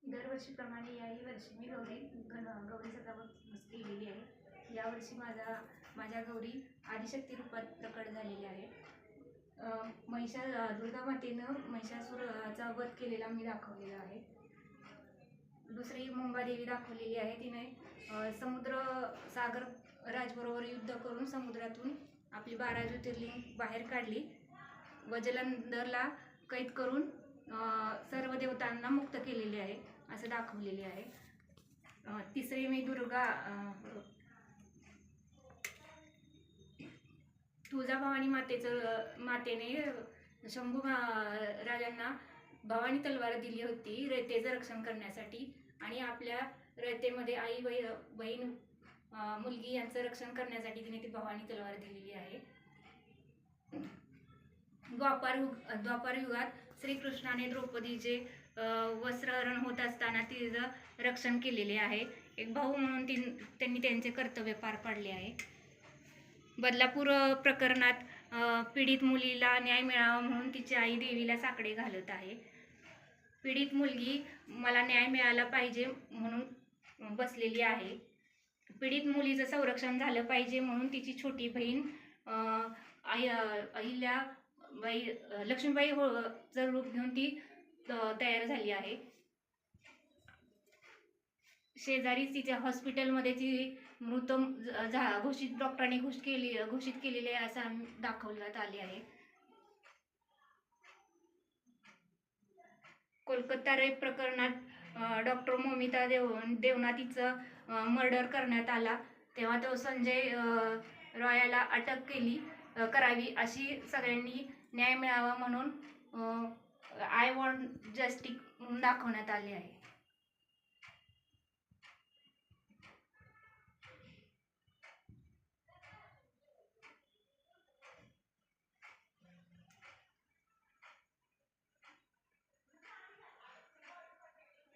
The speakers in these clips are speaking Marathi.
दरवर्षीप्रमाणे याही वर्षी मी गौरी सजावट केलेली आहे। यावर्षी माझ्या गौरी आदिशक्ती रूपात प्रकट झालेल्या आहे। दुर्गा मातेनं महिषासुराचा वध केलेला मी दाखवलेला आहे। दुसरी मुंबादेवी दाखवलेली आहे। तिने समुद्र सागर राजबरोबर युद्ध करून समुद्रातून आपली 12 ज्योतिर्लिंग बाहेर काढली व जलंधरला कैद करून सर्व देवतांना मुक्त केलेले आहे असे दाखवलेले आहे। तिसरी मी दुर्गा तुळजाभवानी मातेने शंभू राजांना भवानी तलवार दिली होती रयतेचं रक्षण करण्यासाठी आणि आपल्या रयतेमध्ये आई बहीण मुलगी यांचं रक्षण करण्यासाठी तिने ती भवानी तलवार दिलेली आहे। द्वापार युगात श्रीकृष्णाने द्रौपदीचे वस्त्रहरण होत असताना तिचं रक्षण केलेले आहे। एक भाऊ म्हणून त्यांनी त्यांचे कर्तव्य पार पाडले आहे। बदलापूर प्रकरणात पीडित मुलीला न्याय मिळावा म्हणून तिची आई देवीला साकडे घालत आहे। पीडित मुलगी मला न्याय मिळाला पाहिजे म्हणून बसलेली आहे। पीडित मुलीचं संरक्षण झालं पाहिजे म्हणून तिची छोटी बहीण लक्ष्मीबाई चं रूप घेऊन ती तयार झाली आहे। शेजारीच तिच्या हॉस्पिटलमध्ये ती मृत डॉक्टरांनी घोषित केलेले आहे असं दाखवण्यात आले आहे। कोलकाता रेप प्रकरणात डॉक्टर मोमिता देवनाथीचं मर्डर करण्यात आला तेव्हा तो संजय रॉयला अटक करावी अशी सगळ्यांनी न्याय मिळावा म्हणून आय वॉन्ट जस्टिस म्हणून दाखवण्यात आले आहे।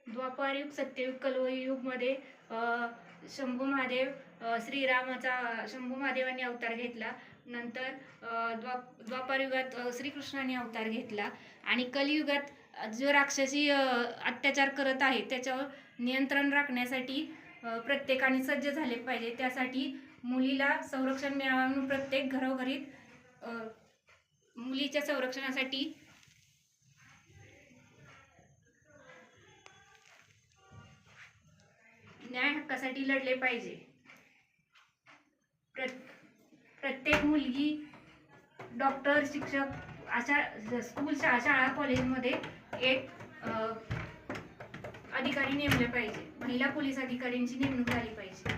द्वापारयुग सत्ययुग कलयुग मध्ये शंभू महादेवांनी अवतार घेतला। नंतर द्वापारयुगात श्रीकृष्णाने अवतार घेतला आणि कलियुगात जो राक्षसी अत्याचार करत आहे त्याच्यावर नियंत्रण राखण्यासाठी प्रत्येकाने सज्ज झाले पाहिजे। त्यासाठी मुलीला संरक्षण मिळावं म्हणून प्रत्येक घरोघरी मुलीच्या संरक्षणासाठी न्याय हक्कासाठी लढले पाहिजे। प्रत्येक मुलगी डॉक्टर शिक्षक अशा स्कूल शाळा कॉलेजमध्ये एक अधिकारी नेमले पाहिजे। महिला पोलीस अधिकाऱ्यांची नेमणूक झाली पाहिजे।